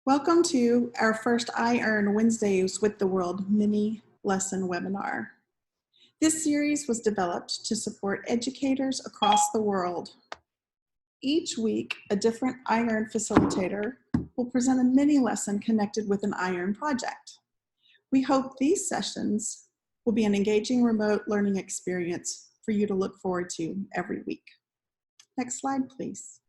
Welcome to our first iEARN Wednesdays with the World mini lesson webinar. This series was developed to support educators across the world. Each week, a different iEARN facilitator will present a mini lesson connected with an iEARN project. We hope these sessions will be an engaging remote learning experience for you to look forward to every week. Next slide, please.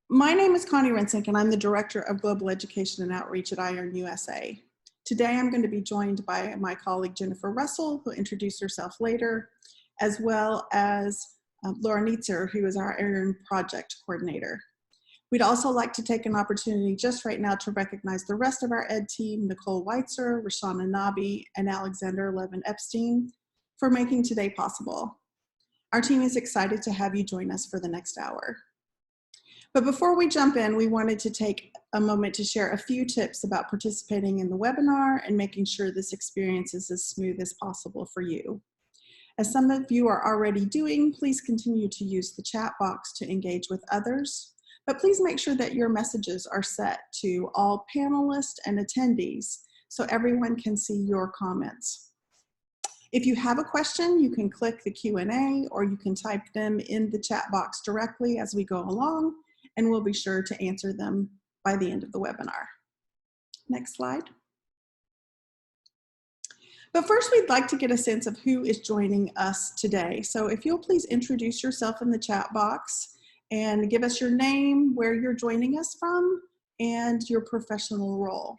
My name is Connie Rensink, and I'm the Director of Global Education and Outreach at iEARN-USA. Today, I'm going to be joined by my colleague Jennifer Russell, who will introduce herself later, as well as Laura Nietzer, who is our iEARN Project Coordinator. We'd also like to take an opportunity just right now to recognize the rest of our ed team, Nicole Weitzer, Rashana Nabi, and Alexander Levin-Epstein, for making today possible. Our team is excited to have you join us for the next hour. But before we jump in, we wanted to take a moment to share a few tips about participating in the webinar and making sure this experience is as smooth as possible for you. As some of you are already doing, please continue to use the chat box to engage with others, but please make sure that your messages are set to all panelists and attendees so everyone can see your comments. If you have a question, you can click the Q&A or you can type them in the chat box directly as we go along, and we'll be sure to answer them by the end of the webinar. Next slide. But first, we'd like to get a sense of who is joining us today. So if you'll please introduce yourself in the chat box and give us your name, where you're joining us from, and your professional role.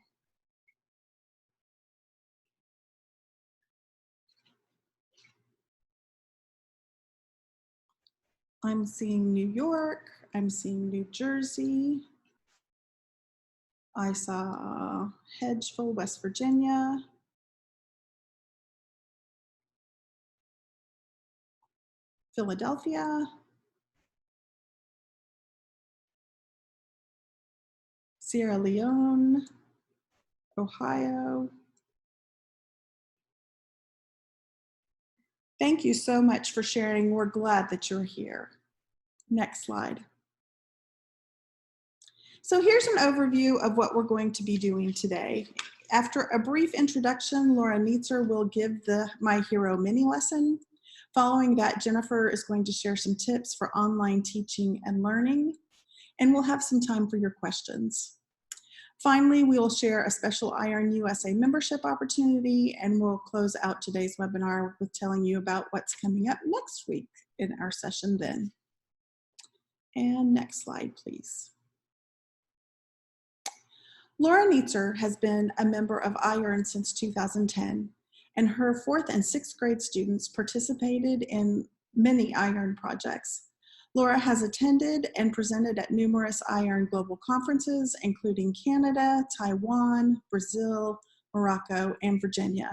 I'm seeing New York, I'm seeing New Jersey. I saw Hedgeville, West Virginia. Philadelphia. Sierra Leone, Ohio. Thank you so much for sharing. We're glad that you're here. Next slide. So here's an overview of what we're going to be doing today. After a brief introduction, Laura Nietzer will give the My Hero mini lesson. Following that, Jennifer is going to share some tips for online teaching and learning, and we'll have some time for your questions. Finally, we will share a special iEARN-USA membership opportunity, and we'll close out today's webinar with telling you about what's coming up next week in our session then. And next slide, please. Laura Nietzer has been a member of iEARN since 2010, and her 4th and 6th grade students participated in many iEARN projects. Laura has attended and presented at numerous iEARN global conferences, including Canada, Taiwan, Brazil, Morocco, and Virginia.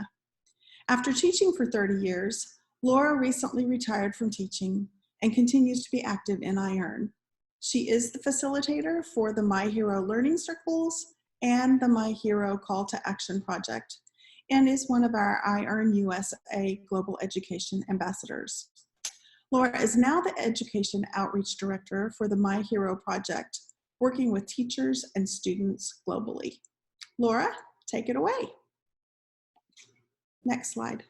After teaching for 30 years, Laura recently retired from teaching and continues to be active in iEARN. She is the facilitator for the My Hero Learning Circles and the My Hero Call to Action project, and is one of our iEARN-USA Global Education Ambassadors. Laura is now the Education Outreach Director for the My Hero project, working with teachers and students globally. Laura, take it away. Next slide.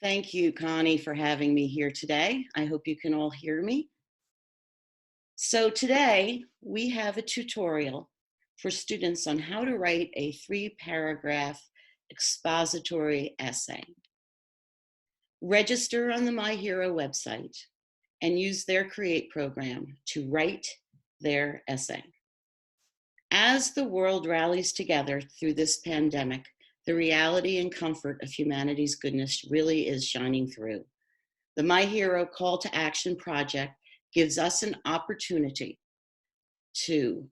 Thank you, Connie, for having me here today. I hope you can all hear me. So today we have a tutorial for students on how to write a 3-paragraph expository essay. Register on the My Hero website and use their Create program to write their essay. As the world rallies together through this pandemic, the reality and comfort of humanity's goodness really is shining through. The My Hero Call to Action project gives us an opportunity to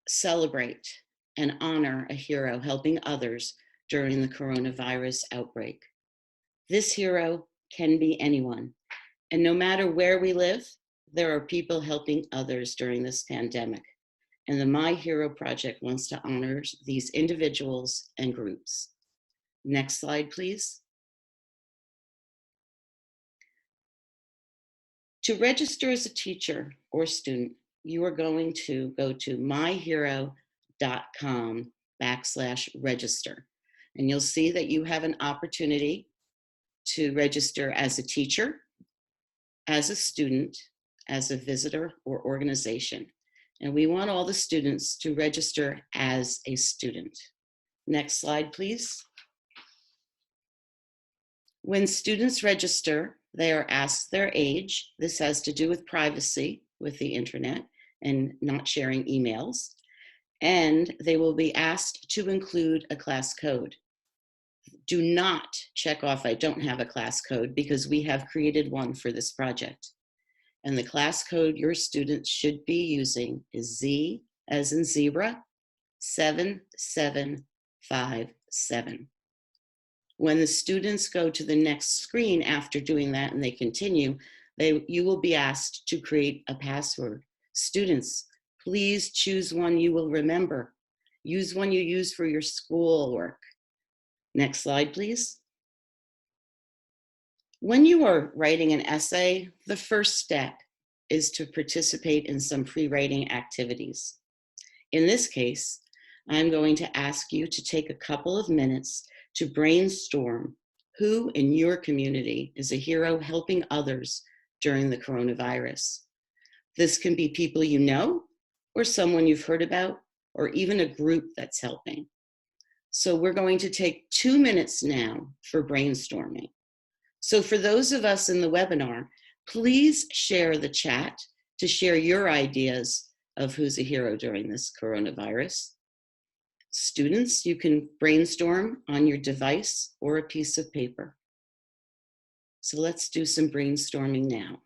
celebrate and honor a hero helping others during the coronavirus outbreak. This hero can be anyone, and no matter where we live, there are people helping others during this pandemic, and the My Hero Project wants to honor these individuals and groups. Next slide, please. To register as a teacher or student, you are going to go to myhero.com/register. And you'll see that you have an opportunity to register as a teacher, as a student, as a visitor or organization. And we want all the students to register as a student. Next slide, please. When students register, they are asked their age. This has to do with privacy with the internet and not sharing emails. And they will be asked to include a class code. Do not check off I don't have a class code, because we have created one for this project. And the class code your students should be using is Z as in zebra 7757. When the students go to the next screen after doing that and they continue, you will be asked to create a password. Students, please choose one you will remember. Use one you use for your school work. Next slide, please. When you are writing an essay, the first step is to participate in some pre-writing activities. In this case, I'm going to ask you to take a couple of minutes to brainstorm who in your community is a hero helping others during the coronavirus. This can be people you know, or someone you've heard about, or even a group that's helping. So we're going to take 2 minutes now for brainstorming. So for those of us in the webinar, please share the chat to share your ideas of who's a hero during this coronavirus. Students, you can brainstorm on your device or a piece of paper. So let's do some brainstorming now.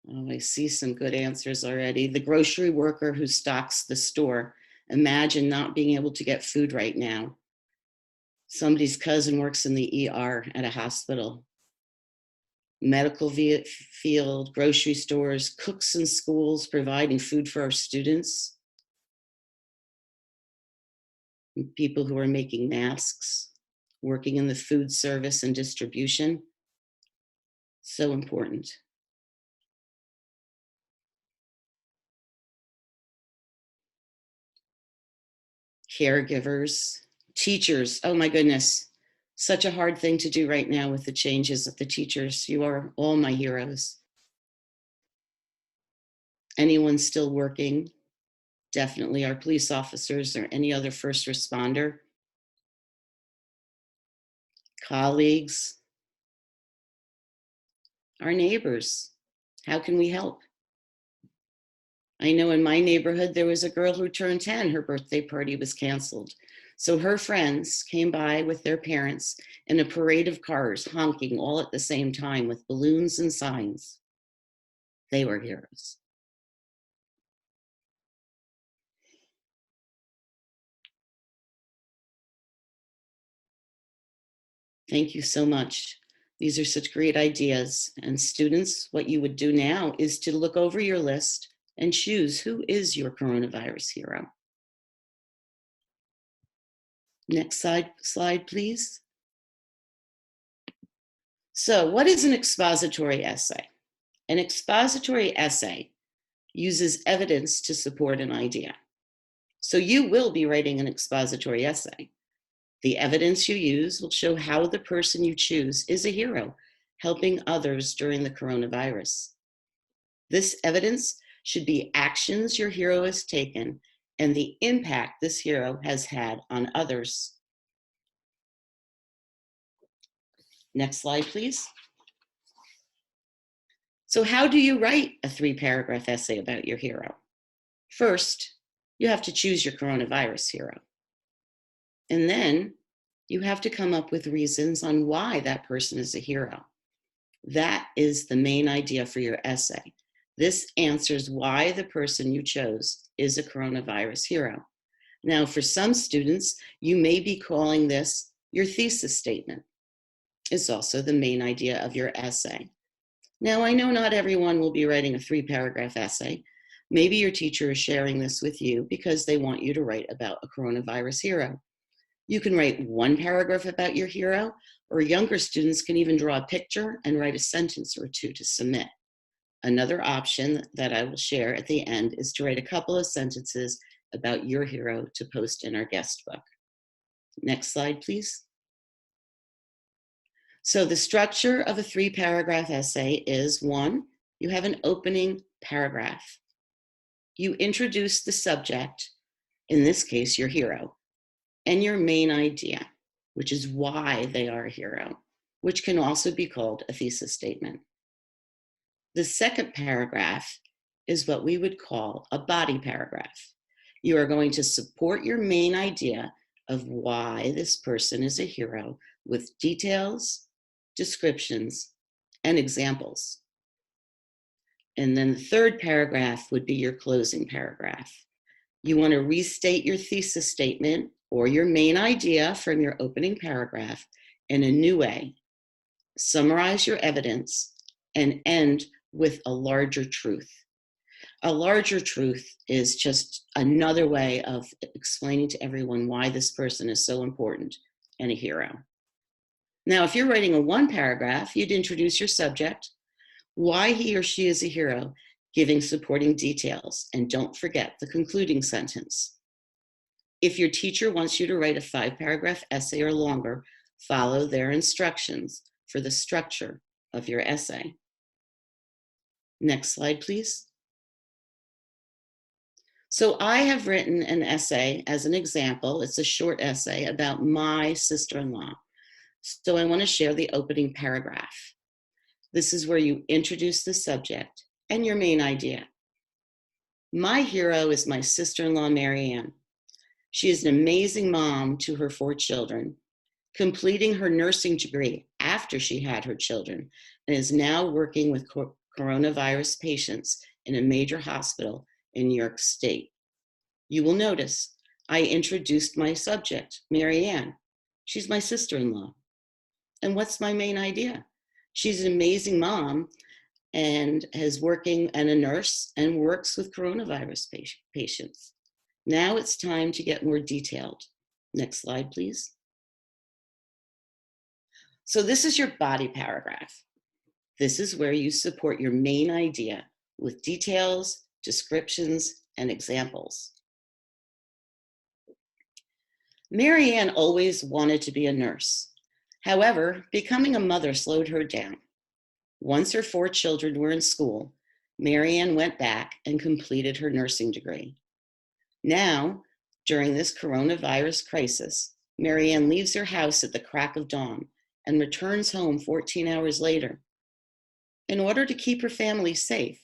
Oh, I see some good answers already. The grocery worker who stocks the store. Imagine not being able to get food right now. Somebody's cousin works in the ER at a hospital. Medical field, grocery stores, cooks in schools providing food for our students. People who are making masks, working in the food service and distribution. So important. Caregivers, teachers, oh my goodness. Such a hard thing to do right now with the changes of the teachers. You are all my heroes. Anyone still working, definitely our police officers or any other first responder. Colleagues, our neighbors. How can we help? I know in my neighborhood, there was a girl who turned 10, her birthday party was canceled. So her friends came by with their parents in a parade of cars, honking all at the same time with balloons and signs. They were heroes. Thank you so much. These are such great ideas. And students, what you would do now is to look over your list and choose who is your coronavirus hero. Next slide, please. So what is an expository essay? An expository essay uses evidence to support an idea. So you will be writing an expository essay. The evidence you use will show how the person you choose is a hero, helping others during the coronavirus. This evidence should be actions your hero has taken and the impact this hero has had on others. Next slide, please. So how do you write a 3-paragraph essay about your hero? First, you have to choose your coronavirus hero. And then you have to come up with reasons on why that person is a hero. That is the main idea for your essay. This answers why the person you chose is a coronavirus hero. Now, for some students, you may be calling this Your thesis statement is also the main idea of your essay. Now, I know not everyone will be writing a 3-paragraph essay. Maybe your teacher is sharing this with you because they want you to write about a coronavirus hero. You can write 1 paragraph about your hero, or younger students can even draw a picture and write a sentence or 2 to submit. Another option that I will share at the end is to write a couple of sentences about your hero to post in our guest book. Next slide, please. So the structure of a 3-paragraph essay is: 1, you have an opening paragraph. You introduce the subject, in this case, your hero, and your main idea, which is why they are a hero, which can also be called a thesis statement. The second paragraph is what we would call a body paragraph. You are going to support your main idea of why this person is a hero with details, descriptions, and examples. And then the third paragraph would be your closing paragraph. You want to restate your thesis statement or your main idea from your opening paragraph in a new way, summarize your evidence, and end with a larger truth. A larger truth is just another way of explaining to everyone why this person is so important and a hero. Now, if you're writing a 1-paragraph, you'd introduce your subject, why he or she is a hero, giving supporting details, and don't forget the concluding sentence. If your teacher wants you to write a 5-paragraph essay or longer, follow their instructions for the structure of your essay. Next slide, please. So I have written an essay as an example. It's a short essay about my sister-in-law. So I want to share the opening paragraph. This is where you introduce the subject and your main idea. My hero is my sister-in-law, Mary Ann. She is an amazing mom to her 4 children, completing her nursing degree after she had her children, and is now working with coronavirus patients in a major hospital in New York State. You will notice I introduced my subject, Mary Ann. She's my sister-in-law. And what's my main idea? She's an amazing mom and is working and a nurse and works with coronavirus patients. Now it's time to get more detailed. Next slide, please. So this is your body paragraph. This is where you support your main idea with details, descriptions, and examples. Mary Ann always wanted to be a nurse. However, becoming a mother slowed her down. Once her 4 children were in school, Mary Ann went back and completed her nursing degree. Now, during this coronavirus crisis, Mary Ann leaves her house at the crack of dawn and returns home 14 hours later. In order to keep her family safe,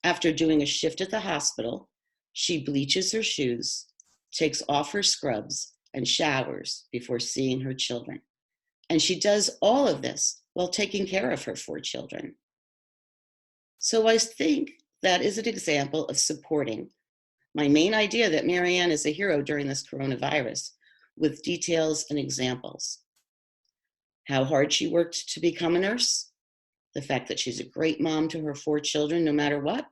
after doing a shift at the hospital, she bleaches her shoes, takes off her scrubs, and showers before seeing her children. And she does all of this while taking care of her 4 children. So I think that is an example of supporting my main idea that Mary Ann is a hero during this coronavirus with details and examples. How hard she worked to become a nurse, the fact that she's a great mom to her 4 children no matter what,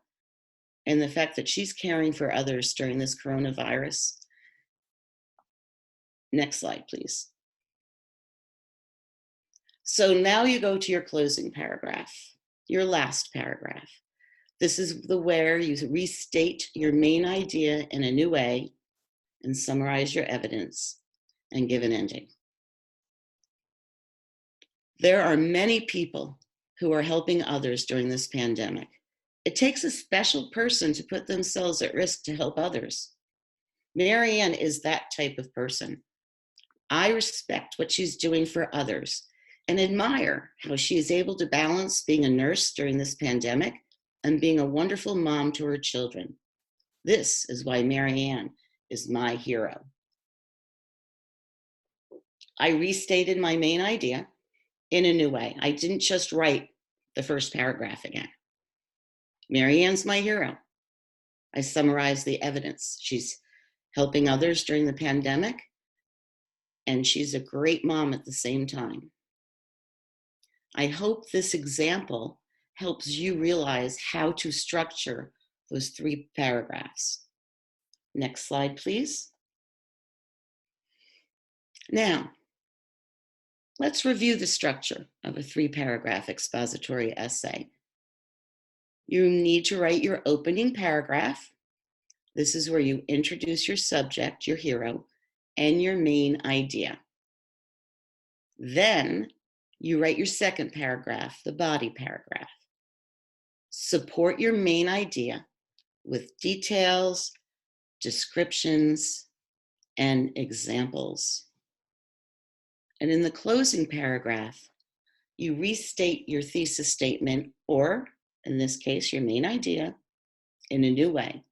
and the fact that she's caring for others during this coronavirus. Next slide, please. So now you go to your closing paragraph, your last paragraph. This is where you restate your main idea in a new way and summarize your evidence and give an ending. There are many people who are helping others during this pandemic. It takes a special person to put themselves at risk to help others. Mary Ann is that type of person. I respect what she's doing for others and admire how she is able to balance being a nurse during this pandemic and being a wonderful mom to her children. This is why Mary Ann is my hero. I restated my main idea in a new way. I didn't just write the first paragraph again. Mary Ann's my hero. I summarized the evidence. She's helping others during the pandemic. and she's a great mom at the same time. I hope this example helps you realize how to structure those 3 paragraphs. Next slide, please. Now, let's review the structure of a 3-paragraph expository essay. You need to write your opening paragraph. This is where you introduce your subject, your hero, and your main idea. Then you write your second paragraph, the body paragraph. Support your main idea with details, descriptions, and examples. And in the closing paragraph, you restate your thesis statement, or in this case, your main idea, in a new way.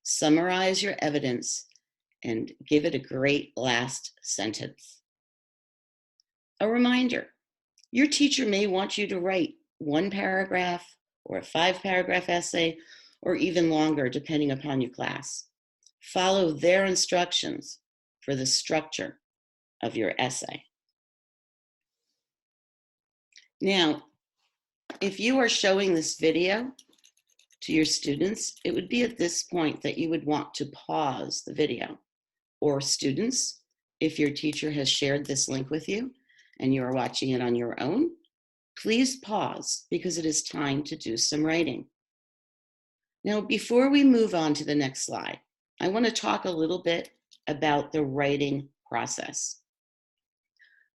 Summarize your evidence and give it a great last sentence. A reminder, your teacher may want you to write 1 paragraph or a 5-paragraph essay, or even longer, depending upon your class. Follow their instructions for the structure of your essay. Now, if you are showing this video to your students, it would be at this point that you would want to pause the video. Or students, if your teacher has shared this link with you and you are watching it on your own, please pause because it is time to do some writing. Now, before we move on to the next slide, I want to talk a little bit about the writing process.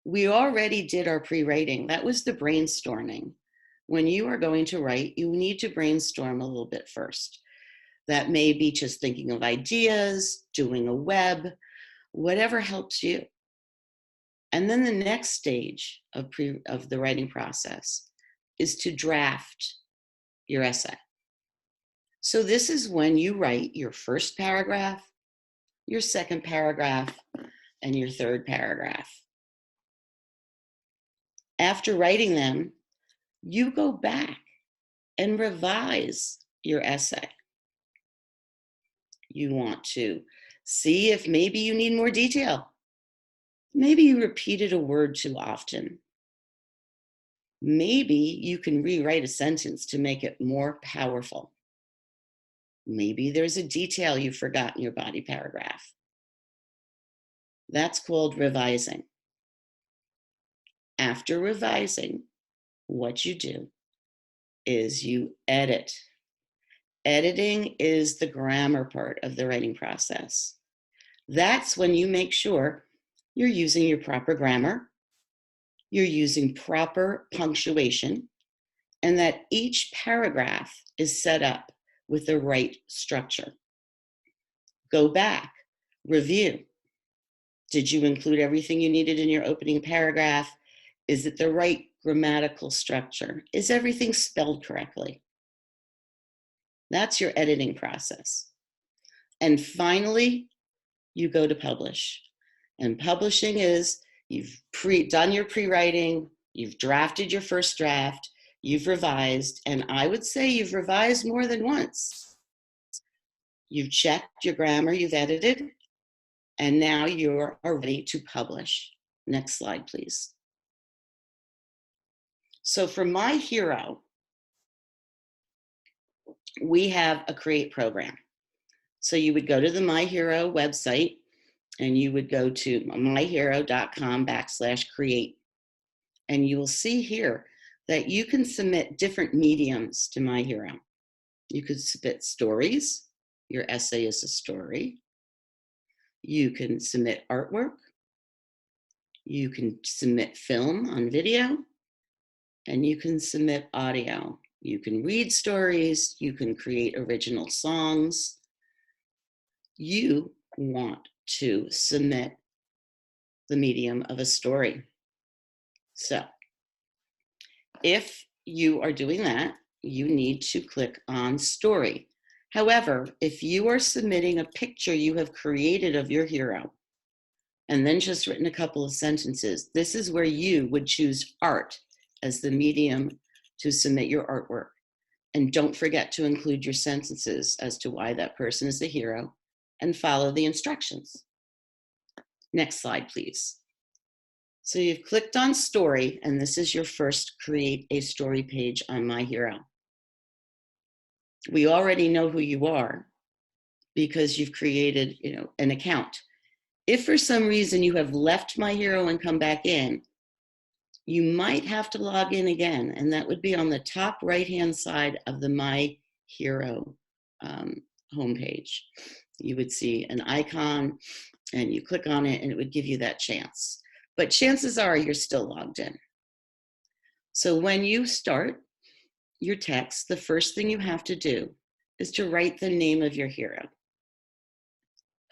We already did our pre-writing. That was the brainstorming. When you are going to write, you need to brainstorm a little bit first. That may be just thinking of ideas, doing a web, whatever helps you. And then the next stage of the writing process is to draft your essay. So this is when you write your first paragraph, your second paragraph, and your third paragraph. After writing them, you go back and revise your essay. You want to see if maybe you need more detail. Maybe you repeated a word too often. Maybe you can rewrite a sentence to make it more powerful. Maybe there's a detail you forgot in your body paragraph. That's called revising. After revising, what you do is you edit. Editing is the grammar part of the writing process. That's when you make sure you're using your proper grammar, you're using proper punctuation, and that each paragraph is set up with the right structure. Go back, review. Did you include everything you needed in your opening paragraph? Is it the right grammatical structure? Is everything spelled correctly? That's your editing process. And finally, you go to publish. And publishing is you've done your pre-writing, you've drafted your first draft, you've revised, and I would say you've revised more than once. You've checked your grammar, you've edited, and now you're ready to publish. Next slide, please. So for my hero, we have a create program. So you would go to the My Hero website and you would go to myhero.com/create. And you will see here that you can submit different mediums to My Hero. You could submit stories. Your essay is a story. You can submit artwork. You can submit film on video. And you can submit audio. You can read stories. You can create original songs. You want to submit the medium of a story. So if you are doing that, you need to click on story. However, if you are submitting a picture you have created of your hero and then just written a couple of sentences, this is where you would choose art as the medium to submit your artwork. And don't forget to include your sentences as to why that person is the hero and follow the instructions. Next slide, please. So you've clicked on story, and this is your first create a story page on My Hero. We already know who you are because you've created, an account. If for some reason you have left My Hero and come back in, you might have to log in again, and that would be on the top right-hand side of the My Hero homepage. You would see an icon, and you click on it, and it would give you that chance. But chances are you're still logged in. So when you start your text, the first thing you have to do is to write the name of your hero.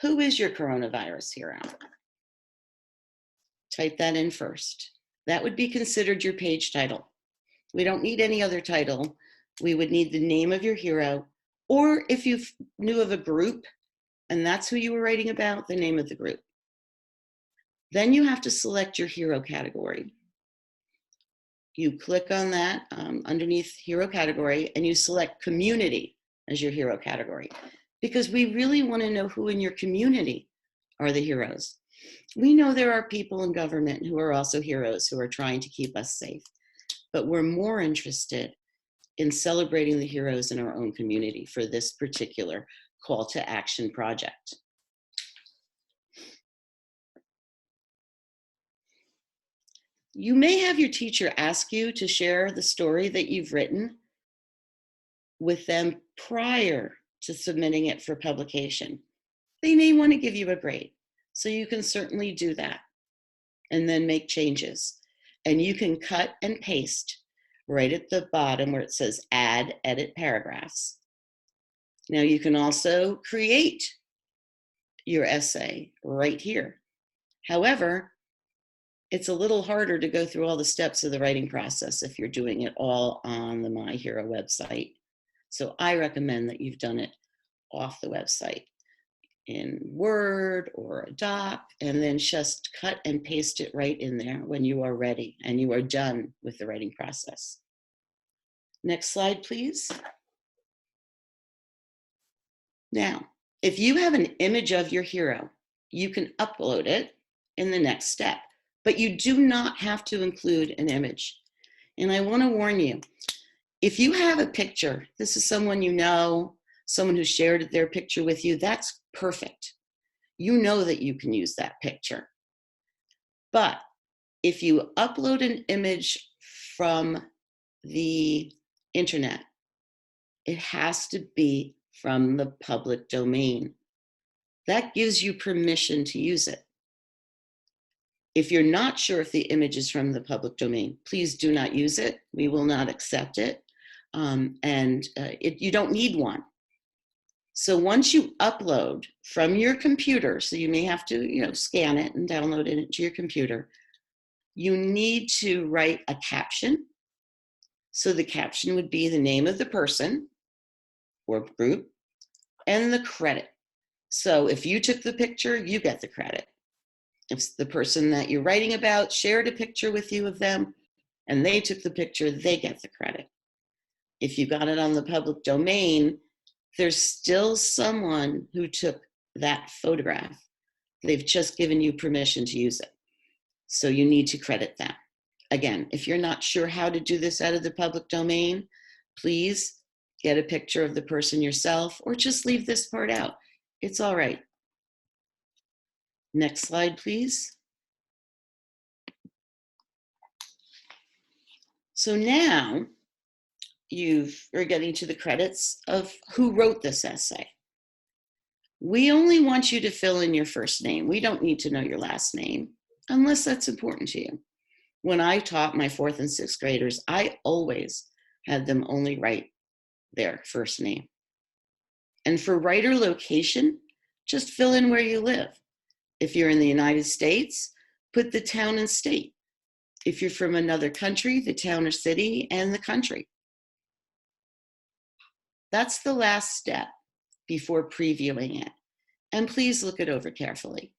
Who is your coronavirus hero? Type that in first. That would be considered your page title. We don't need any other title. We would need the name of your hero, or if you knew of a group and that's who you were writing about, the name of the group. Then you have to select your hero category. You click on that underneath hero category, and you select community as your hero category, because we really want to know who in your community are the heroes. We know there are people in government who are also heroes who are trying to keep us safe, but we're more interested in celebrating the heroes in our own community for this particular call to action project. You may have your teacher ask you to share the story that you've written with them prior to submitting it for publication. They may want to give you a grade, so you can certainly do that and then make changes. And you can cut and paste right at the bottom where it says add, edit paragraphs. Now you can also create your essay right here. However, it's a little harder to go through all the steps of the writing process if you're doing it all on the My Hero website. So I recommend that you've done it off the website in Word or a doc, and then just cut and paste it right in there when you are ready and you are done with the writing process. Next slide, please. Now, if you have an image of your hero, you can upload it in the next step, but you do not have to include an image. And I want to warn you, if you have a picture, this is someone you know, someone who shared their picture with you, that's perfect. You know that you can use that picture. But if you upload an image from the internet, it has to be from the public domain. That gives you permission to use it. If you're not sure if the image is from the public domain, please do not use it. We will not accept it. You don't need one. So once you upload from your computer, so you may have to scan it and download it into your computer, you need to write a caption. So the caption would be the name of the person or group and the credit. So if you took the picture, you get the credit. If the person that you're writing about shared a picture with you of them and they took the picture, they get the credit. If you got it on the public domain, there's still someone who took that photograph. They've just given you permission to use it. So you need to credit them. Again, if you're not sure how to do this out of the public domain, please get a picture of the person yourself or just leave this part out. It's all right. Next slide, please. So now you're getting to the credits of who wrote this essay. We only want you to fill in your first name. We don't need to know your last name unless that's important to you. When I taught my 4th and 6th graders, I always had them only write their first name. And for writer location, just fill in where you live. If you're in the United States, put the town and state. If you're from another country, the town or city and the country. That's the last step before previewing it. And please look it over carefully.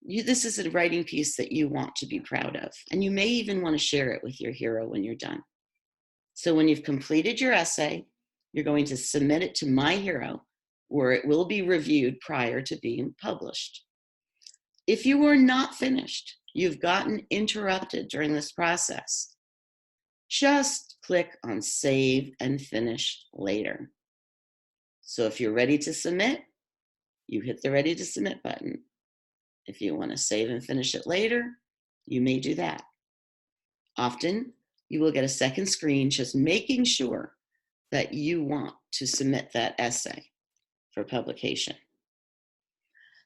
This is a writing piece that you want to be proud of, and you may even want to share it with your hero when you're done. So when you've completed your essay, you're going to submit it to My Hero, where it will be reviewed prior to being published. If you are not finished, you've gotten interrupted during this process, just click on Save and Finish Later. So if you're ready to submit, you hit the Ready to Submit button. If you want to save and finish it later, you may do that. Often, you will get a second screen just making sure that you want to submit that essay for publication.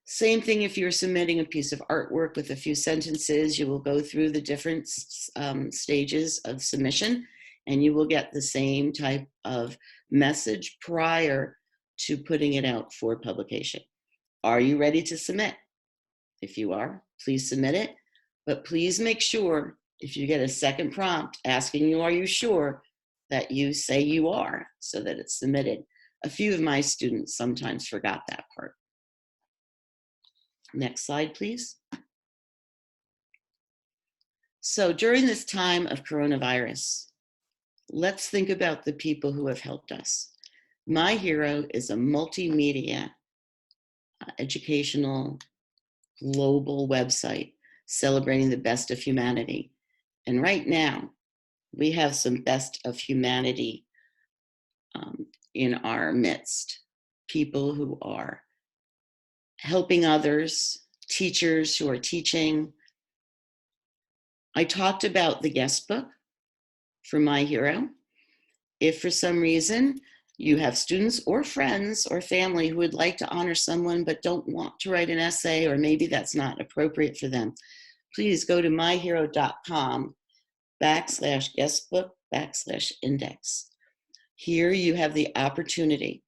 Same thing if you're submitting a piece of artwork with a few sentences, you will go through the different stages of submission, and you will get the same type of message prior to putting it out for publication. Are you ready to submit? If you are, please submit it, but please make sure if you get a second prompt asking you, are you sure, that you say you are so that it's submitted. A few of my students sometimes forgot that part. Next slide, please. So during this time of coronavirus, let's think about the people who have helped us. My Hero is a multimedia educational global website celebrating the best of humanity. And right now, we have some best of humanity in our midst. People who are helping others, teachers who are teaching. I talked about the guest book for My Hero. If for some reason you have students or friends or family who would like to honor someone but don't want to write an essay, or maybe that's not appropriate for them, please go to myhero.com/guestbook/index. Here you have the opportunity,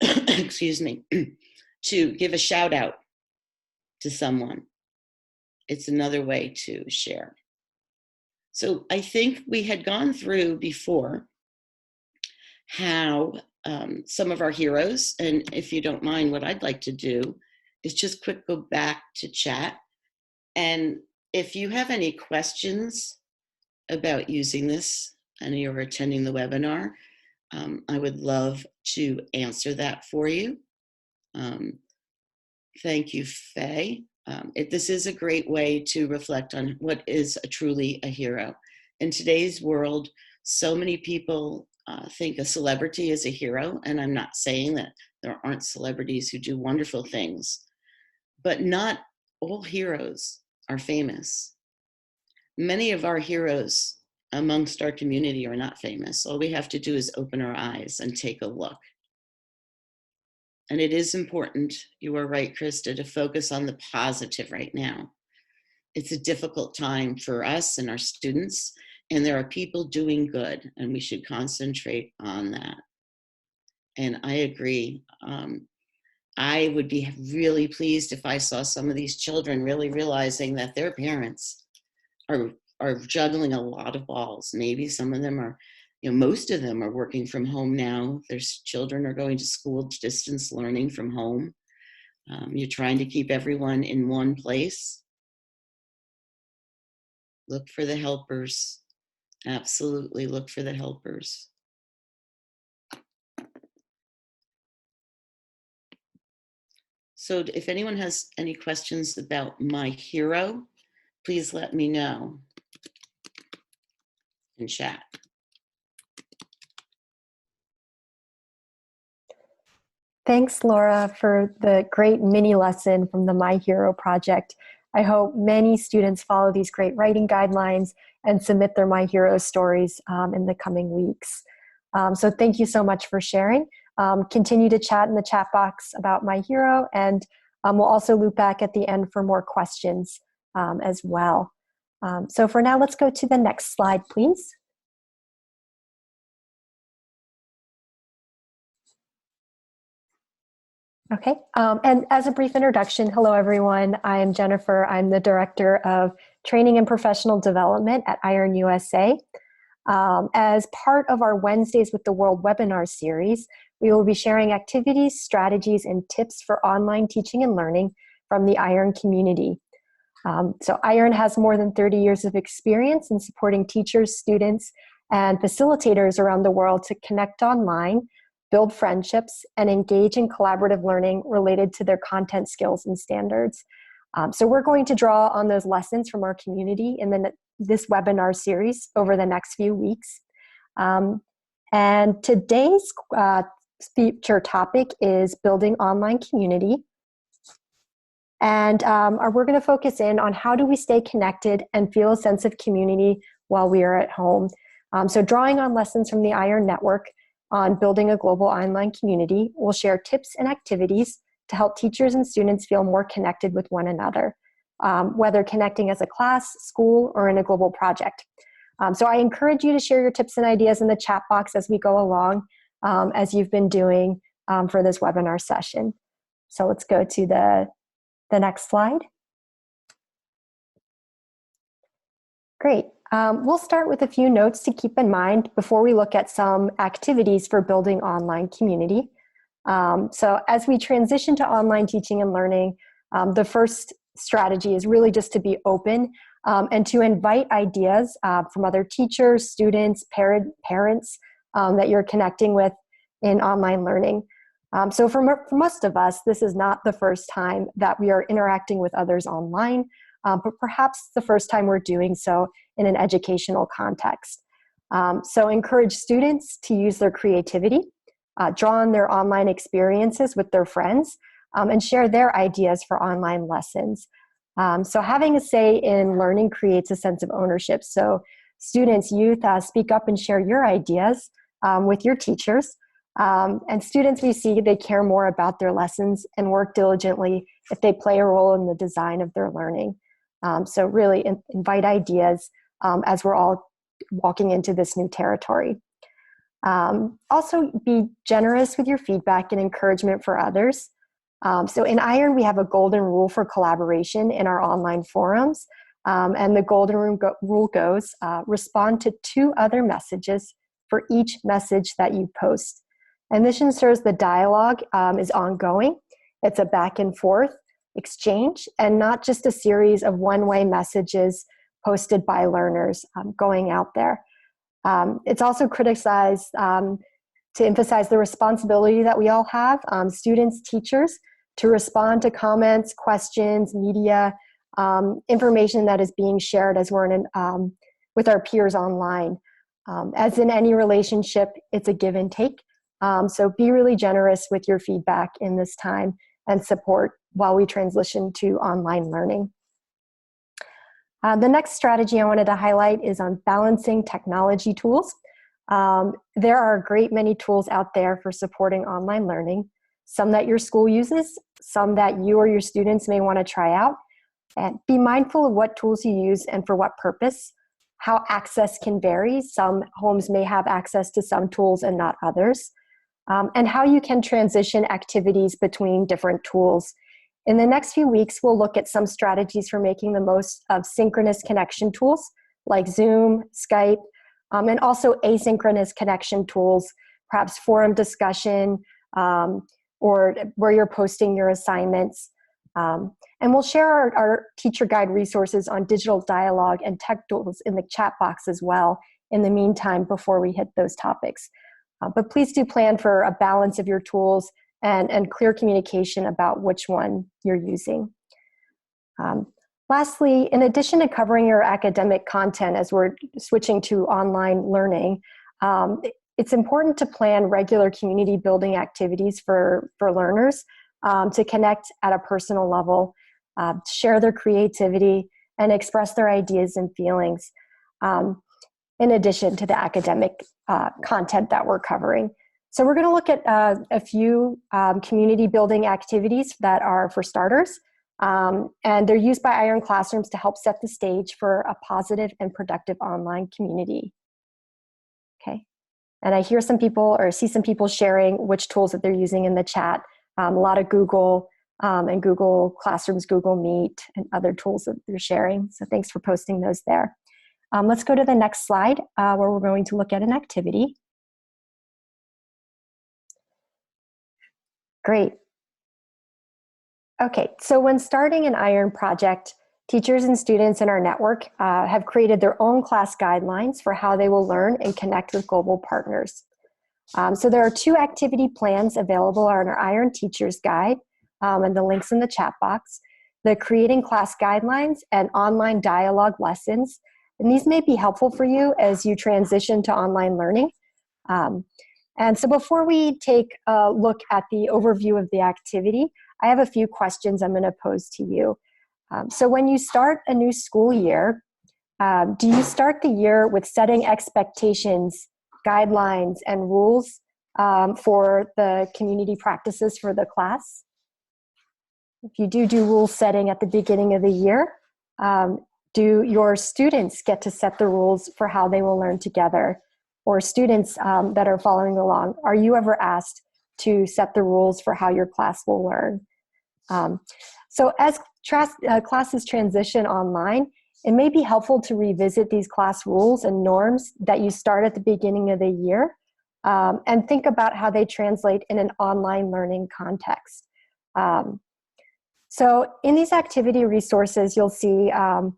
excuse me, to give a shout out to someone. It's another way to share. So I think we had gone through before how some of our heroes, and if you don't mind, what I'd like to do is just quick go back to chat. And if you have any questions about using this and you're attending the webinar, I would love to answer that for you. Thank you, Faye. This is a great way to reflect on what is truly a hero. In today's world, so many people think a celebrity is a hero, and I'm not saying that there aren't celebrities who do wonderful things, but not all heroes are famous. Many of our heroes amongst our community are not famous. All we have to do is open our eyes and take a look. And it is important, you are right, Krista, to focus on the positive right now. It's a difficult time for us and our students, and there are people doing good, and we should concentrate on that. And I agree. I would be really pleased if I saw some of these children really realizing that their parents are juggling a lot of balls. Maybe some of them are, most of them are working from home now. Their children are going to school distance learning from home. You're trying to keep everyone in one place. Look for the helpers. Absolutely look for the helpers. So if anyone has any questions about My Hero, please let me know in chat. Thanks, Laura, for the great mini lesson from the My Hero project. I hope many students follow these great writing guidelines and submit their My Hero stories in the coming weeks. So thank you so much for sharing. Continue to chat in the chat box about My Hero, and we'll also loop back at the end for more questions as well. So for now, let's go to the next slide, please. Okay, and as a brief introduction, hello everyone, I am Jennifer. I'm the Director of Training and Professional Development at iEARN-USA. As part of our Wednesdays with the World webinar series, we will be sharing activities, strategies, and tips for online teaching and learning from the iEARN community. So iEARN has more than 30 years of experience in supporting teachers, students, and facilitators around the world to connect online, build friendships, and engage in collaborative learning related to their content skills and standards. So we're going to draw on those lessons from our community in this webinar series over the next few weeks. And today's feature topic is building online community. And we're going to focus in on how do we stay connected and feel a sense of community while we are at home. So drawing on lessons from the iEARN network on building a global online community, we'll share tips and activities to help teachers and students feel more connected with one another, whether connecting as a class, school, or in a global project. So I encourage you to share your tips and ideas in the chat box as we go along, as you've been doing for this webinar session. So let's go to the next slide. Great. We'll start with a few notes to keep in mind before we look at some activities for building online community. So as we transition to online teaching and learning, the first strategy is really just to be open and to invite ideas from other teachers, students, parents that you're connecting with in online learning. So for most of us, this is not the first time that we are interacting with others online, but perhaps the first time we're doing so in an educational context. So encourage students to use their creativity, draw on their online experiences with their friends, and share their ideas for online lessons. So having a say in learning creates a sense of ownership. So students, youth, speak up and share your ideas with your teachers. And students, we see they care more about their lessons and work diligently if they play a role in the design of their learning. So really invite ideas as we're all walking into this new territory. Also be generous with your feedback and encouragement for others. So in iEARN, we have a golden rule for collaboration in our online forums. And the golden rule goes, respond to 2 other messages for each message that you post. And this ensures the dialogue is ongoing. It's a back and forth exchange and not just a series of one-way messages posted by learners going out there. It's also criticized to emphasize the responsibility that we all have, students, teachers, to respond to comments, questions, media, information that is being shared as we're with our peers online. As in any relationship, it's a give and take. So be really generous with your feedback in this time and support while we transition to online learning. The next strategy I wanted to highlight is on balancing technology tools. There are a great many tools out there for supporting online learning, some that your school uses, some that you or your students may want to try out. And be mindful of what tools you use and for what purpose. How access can vary. Some homes may have access to some tools and not others. And how you can transition activities between different tools. In the next few weeks, we'll look at some strategies for making the most of synchronous connection tools like Zoom, Skype, and also asynchronous connection tools, perhaps forum discussion, or where you're posting your assignments. And we'll share our teacher guide resources on digital dialogue and tech tools in the chat box as well in the meantime before we hit those topics. But please do plan for a balance of your tools and clear communication about which one you're using. Lastly, in addition to covering your academic content as we're switching to online learning, it's important to plan regular community building activities for learners to connect at a personal level, share their creativity, and express their ideas and feelings, in addition to the academic content that we're covering. So we're going to look at a few community building activities that are for starters, and they're used by iEARN classrooms to help set the stage for a positive and productive online community. Okay, and I hear some people or see some people sharing which tools that they're using in the chat. A lot of Google and Google Classrooms, Google Meet, and other tools that they're sharing. So thanks for posting those there. Let's go to the next slide where we're going to look at an activity. Great. Okay, so when starting an iEARN project, teachers and students in our network have created their own class guidelines for how they will learn and connect with global partners. So there are 2 activity plans available on our iEARN Teachers Guide and the links in the chat box. the creating class guidelines and online dialogue lessons. And these may be helpful for you as you transition to online learning. And so before we take a look at the overview of the activity, I have a few questions I'm going to pose to you. So when you start a new school year, do you start the year with setting expectations, guidelines, and rules for the community practices for the class? If you do rule setting at the beginning of the year, do your students get to set the rules for how they will learn together? Or students that are following along, are you ever asked to set the rules for how your class will learn? So as classes transition online, it may be helpful to revisit these class rules and norms that you start at the beginning of the year and think about how they translate in an online learning context. So in these activity resources, you'll see an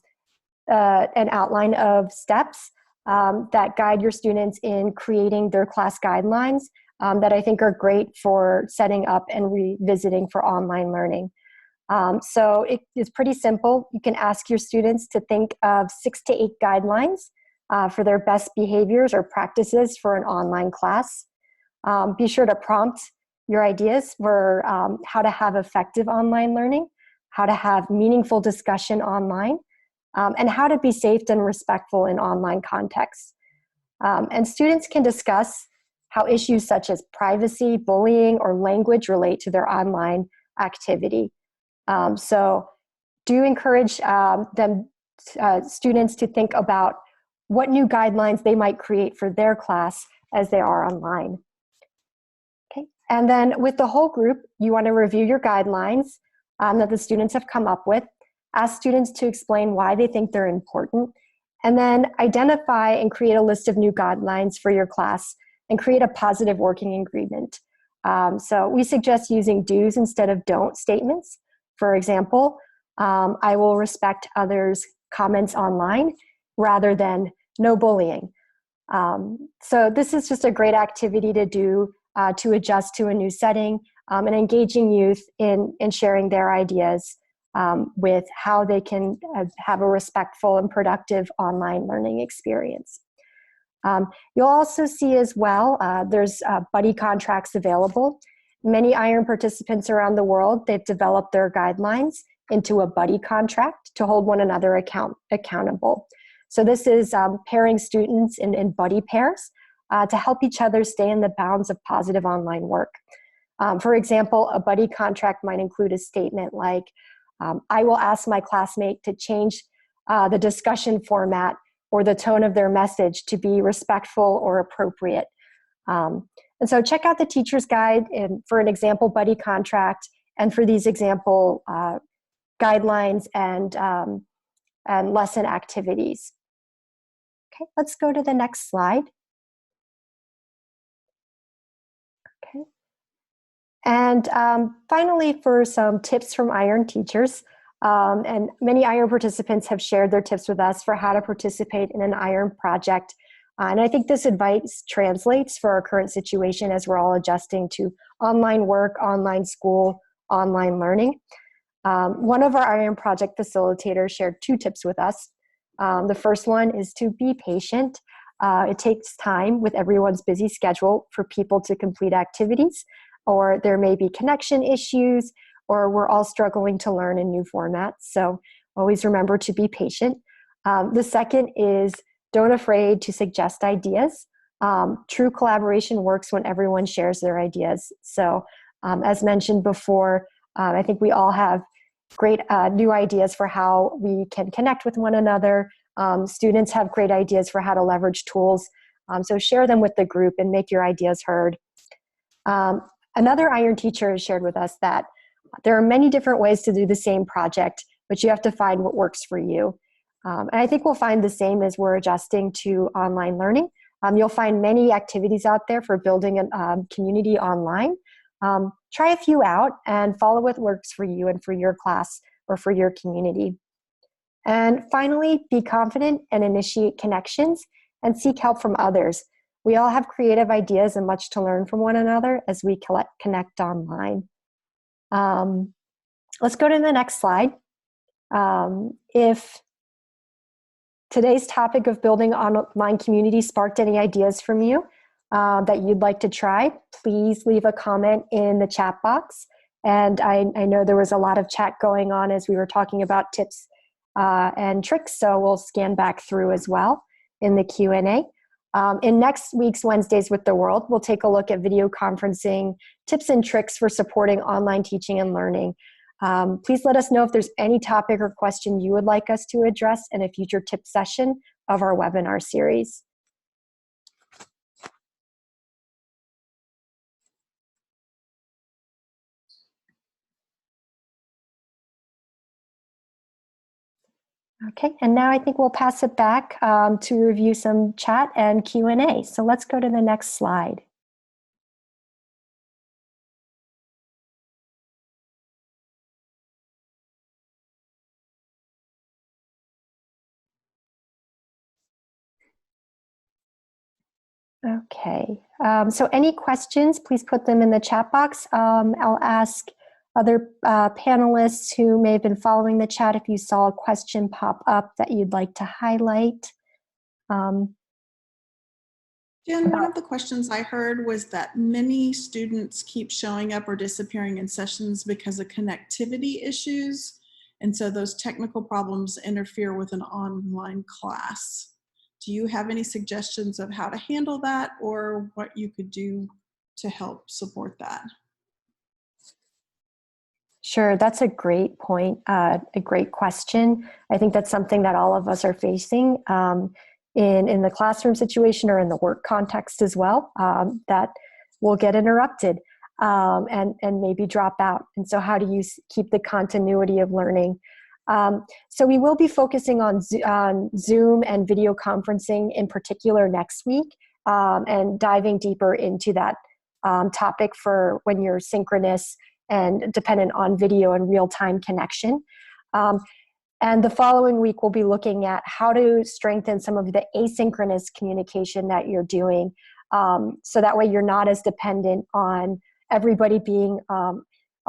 outline of steps that guide your students in creating their class guidelines that I think are great for setting up and revisiting for online learning. So it's pretty simple. You can ask your students to think of 6 to 8 guidelines for their best behaviors or practices for an online class. Be sure to prompt your ideas for how to have effective online learning, how to have meaningful discussion online, and how to be safe and respectful in online contexts. And students can discuss how issues such as privacy, bullying, or language relate to their online activity. So do encourage students to think about what new guidelines they might create for their class as they are online. Okay. And then with the whole group, you want to review your guidelines that the students have come up with. Ask students to explain why they think they're important, and then identify and create a list of new guidelines for your class and create a positive working agreement. So we suggest using do's instead of don't statements. For example, I will respect others' comments online rather than no bullying. So this is just a great activity to do to adjust to a new setting and engaging youth in sharing their ideas with how they can have a respectful and productive online learning experience. You'll also see as well, there's buddy contracts available. Many iEARN participants around the world, they've developed their guidelines into a buddy contract to hold one another accountable. So this is pairing students in buddy pairs to help each other stay in the bounds of positive online work. For example, a buddy contract might include a statement like, I will ask my classmate to change the discussion format or the tone of their message to be respectful or appropriate. And so check out the teacher's guide for an example buddy contract and for these example guidelines and lesson activities. Okay, let's go to the next slide. Okay. And finally, for some tips from iEARN teachers, and many iEARN participants have shared their tips with us for how to participate in an iEARN project. And I think this advice translates for our current situation as we're all adjusting to online work, online school, online learning. One of our iEARN project facilitators shared 2 tips with us. The first one is to be patient. It takes time with everyone's busy schedule for people to complete activities, or there may be connection issues, or we're all struggling to learn in new formats. So always remember to be patient. The second is don't afraid to suggest ideas. True collaboration works when everyone shares their ideas. So as mentioned before, I think we all have great new ideas for how we can connect with one another. Students have great ideas for how to leverage tools. So share them with the group and make your ideas heard. Another iEARN teacher has shared with us that there are many different ways to do the same project, but you have to find what works for you. And I think we'll find the same as we're adjusting to online learning. You'll find many activities out there for building a community online. Try a few out and follow what works for you and for your class or for your community. And finally, be confident and initiate connections and seek help from others. We all have creative ideas and much to learn from one another as we connect online. Let's go to the next slide. If today's topic of building online community sparked any ideas from you that you'd like to try, please leave a comment in the chat box. And I know there was a lot of chat going on as we were talking about tips and tricks, so we'll scan back through as well in the Q&A. In next week's Wednesdays with the World, we'll take a look at video conferencing tips and tricks for supporting online teaching and learning. Please let us know if there's any topic or question you would like us to address in a future tip session of our webinar series. Okay, and now I think we'll pass it back to review some chat and Q&A. So let's go to the next slide. Okay, so any questions, please put them in the chat box. I'll ask other panelists who may have been following the chat if you saw a question pop up that you'd like to highlight. Jen, one of the questions I heard was that many students keep showing up or disappearing in sessions because of connectivity issues. And so those technical problems interfere with an online class. Do you have any suggestions of how to handle that or what you could do to help support that? Sure, that's a great point, a great question. I think that's something that all of us are facing in the classroom situation or in the work context as well, that will get interrupted and maybe drop out. And so how do you keep the continuity of learning? So we will be focusing on Zoom and video conferencing in particular next week and diving deeper into that topic for when you're synchronous and dependent on video and real-time connection. And the following week, we'll be looking at how to strengthen some of the asynchronous communication that you're doing. So that way you're not as dependent on everybody being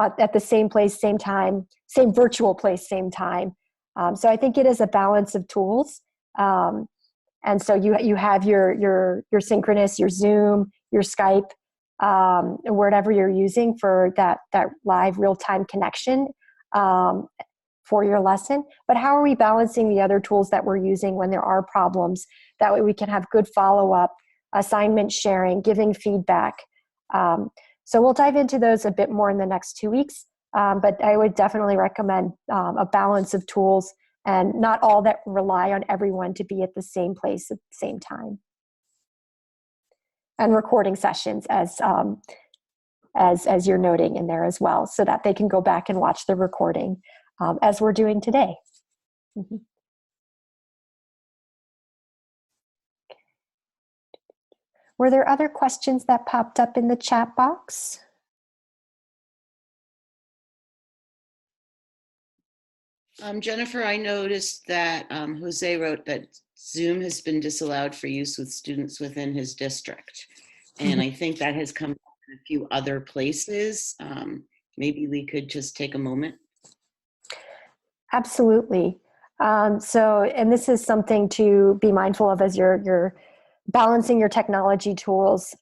at the same place, same time, same virtual place, same time. So I think it is a balance of tools. And so you have your synchronous, your Zoom, your Skype, whatever you're using for that live real-time connection for your lesson. But how are we balancing the other tools that we're using when there are problems? That way we can have good follow-up, assignment sharing, giving feedback. So we'll dive into those a bit more in the next 2 weeks. But I would definitely recommend a balance of tools and not all that rely on everyone to be at the same place at the same time. And recording sessions as you're noting in there as well, so that they can go back and watch the recording as we're doing today. Mm-hmm. Were there other questions that popped up in the chat box? Jennifer, I noticed that Jose wrote that Zoom has been disallowed for use with students within his district. And I think that has come from a few other places. Maybe we could just take a moment. Absolutely. And this is something to be mindful of as you're balancing your technology tools,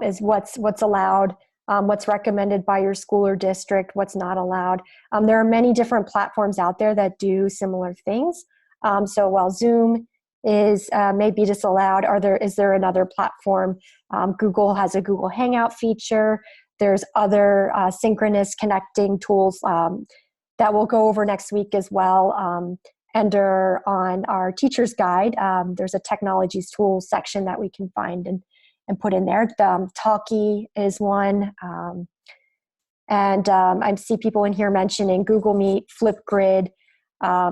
is what's allowed, what's recommended by your school or district, what's not allowed. There are many different platforms out there that do similar things. So while Zoom is may be disallowed, is there another platform? Google has a Google Hangout feature. There's other synchronous connecting tools that we'll go over next week as well. And on our teacher's guide, there's a technologies tools section that we can find and put in there. Talkie is one. I see people in here mentioning Google Meet, Flipgrid.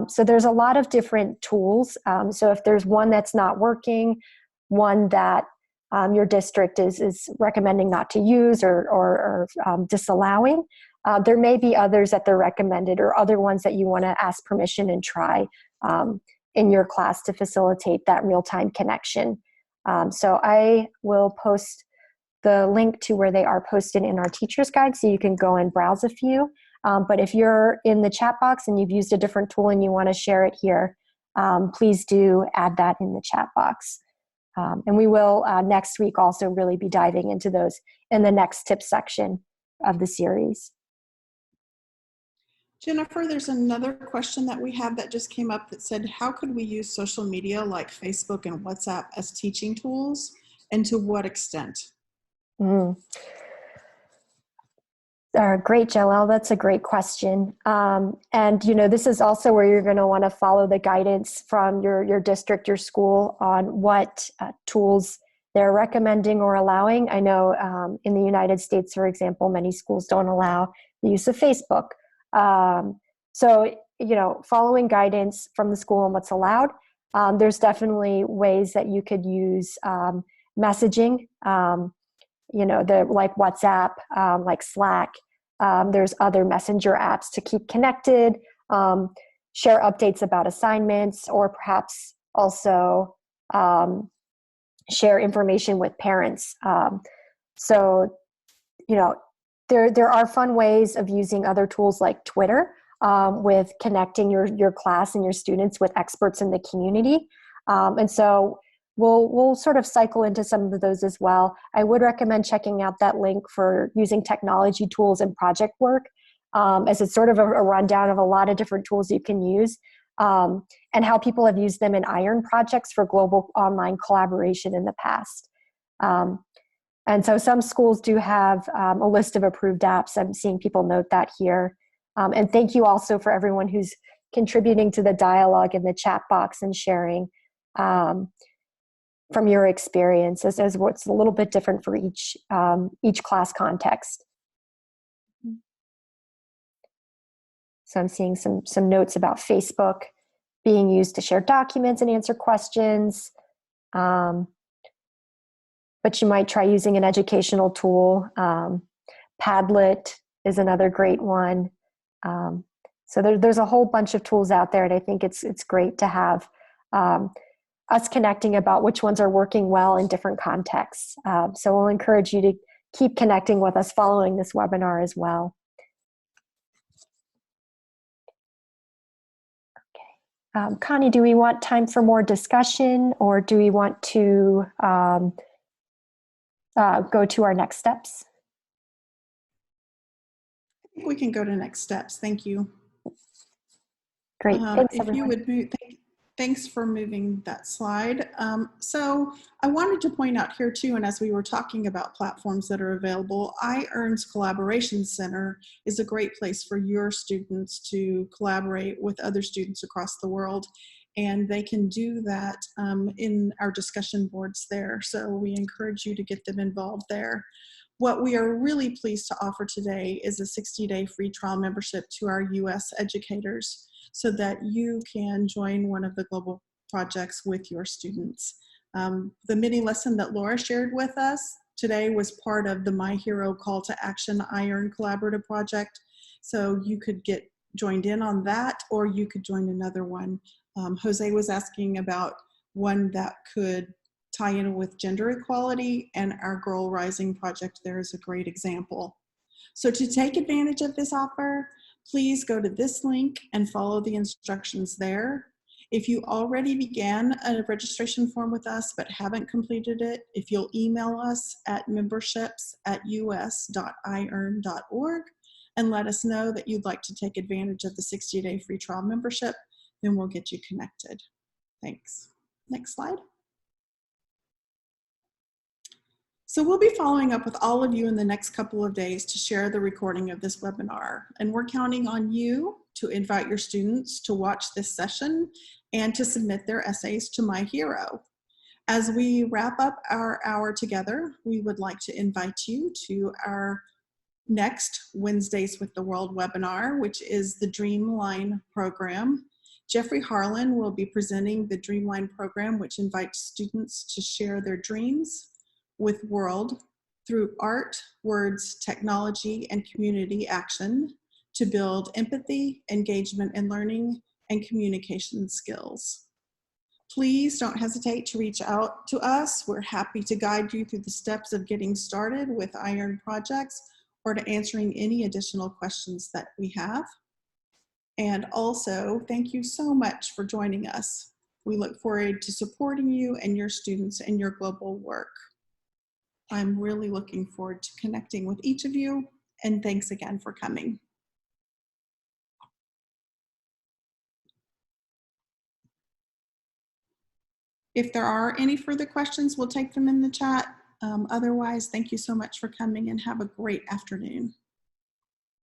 So there's a lot of different tools. So if there's one that's not working, one that your district is recommending not to use or disallowing, there may be others that they're recommended or other ones that you want to ask permission and try in your class to facilitate that real-time connection. So I will post the link to where they are posted in our teacher's guide so you can go and browse a few. But if you're in the chat box and you've used a different tool and you want to share it here, please do add that in the chat box. And we will next week also really be diving into those in the next tip section of the series. Jennifer, there's another question that we have that just came up that said, how could we use social media like Facebook and WhatsApp as teaching tools, and to what extent? Great, Joelle. That's a great question. And this is also where you're going to want to follow the guidance from your district, your school, on what tools they're recommending or allowing. I know in the United States, for example, many schools don't allow the use of Facebook. So, following guidance from the school on what's allowed, there's definitely ways that you could use messaging, like WhatsApp, like Slack. There's other messenger apps to keep connected, share updates about assignments, or perhaps also share information with parents. There are fun ways of using other tools like Twitter with connecting your class and your students with experts in the community. And so we'll sort of cycle into some of those as well. I would recommend checking out that link for using technology tools and project work, as it's sort of a rundown of a lot of different tools you can use, and how people have used them in iEARN projects for global online collaboration in the past. And so some schools do have a list of approved apps. I'm seeing people note that here. And thank you also for everyone who's contributing to the dialogue in the chat box and sharing from your experiences, as what's a little bit different for each class context. So I'm seeing some notes about Facebook being used to share documents and answer questions. But you might try using an educational tool. Padlet is another great one. So there's a whole bunch of tools out there, and I think it's great to have us connecting about which ones are working well in different contexts. So we'll encourage you to keep connecting with us following this webinar as well. Okay. Connie, do we want time for more discussion, or do we want to go to our next steps? I think we can go to next steps. Thank you. Great. Thanks, if you would move, thanks for moving that slide. So I wanted to point out here too, and as we were talking about platforms that are available, iEARN's Collaboration Center is a great place for your students to collaborate with other students across the world. And they can do that in our discussion boards there. So we encourage you to get them involved there. What we are really pleased to offer today is a 60-day free trial membership to our US educators, so that you can join one of the global projects with your students. The mini lesson that Laura shared with us today was part of the My Hero Call to Action iEARN Collaborative Project. So you could get joined in on that, or you could join another one. Jose was asking about one that could tie in with gender equality, and our Girl Rising project there is a great example. So to take advantage of this offer, please go to this link and follow the instructions there. If you already began a registration form with us but haven't completed it, if you'll email us at memberships@us.iEARN.org and let us know that you'd like to take advantage of the 60-day free trial membership, then we'll get you connected. Thanks. Next slide. So we'll be following up with all of you in the next couple of days to share the recording of this webinar. And we're counting on you to invite your students to watch this session and to submit their essays to My Hero. As we wrap up our hour together, we would like to invite you to our next Wednesdays with the World webinar, which is the Dreamline program. Jeffrey Harlan will be presenting the Dreamline program, which invites students to share their dreams with world through art, words, technology, and community action to build empathy, engagement, and learning and communication skills. Please don't hesitate to reach out to us. We're happy to guide you through the steps of getting started with iEARN projects, or to answering any additional questions that we have. And also, thank you so much for joining us. We look forward to supporting you and your students in your global work. I'm really looking forward to connecting with each of you, and thanks again for coming. If there are any further questions, we'll take them in the chat. Otherwise, thank you so much for coming and have a great afternoon.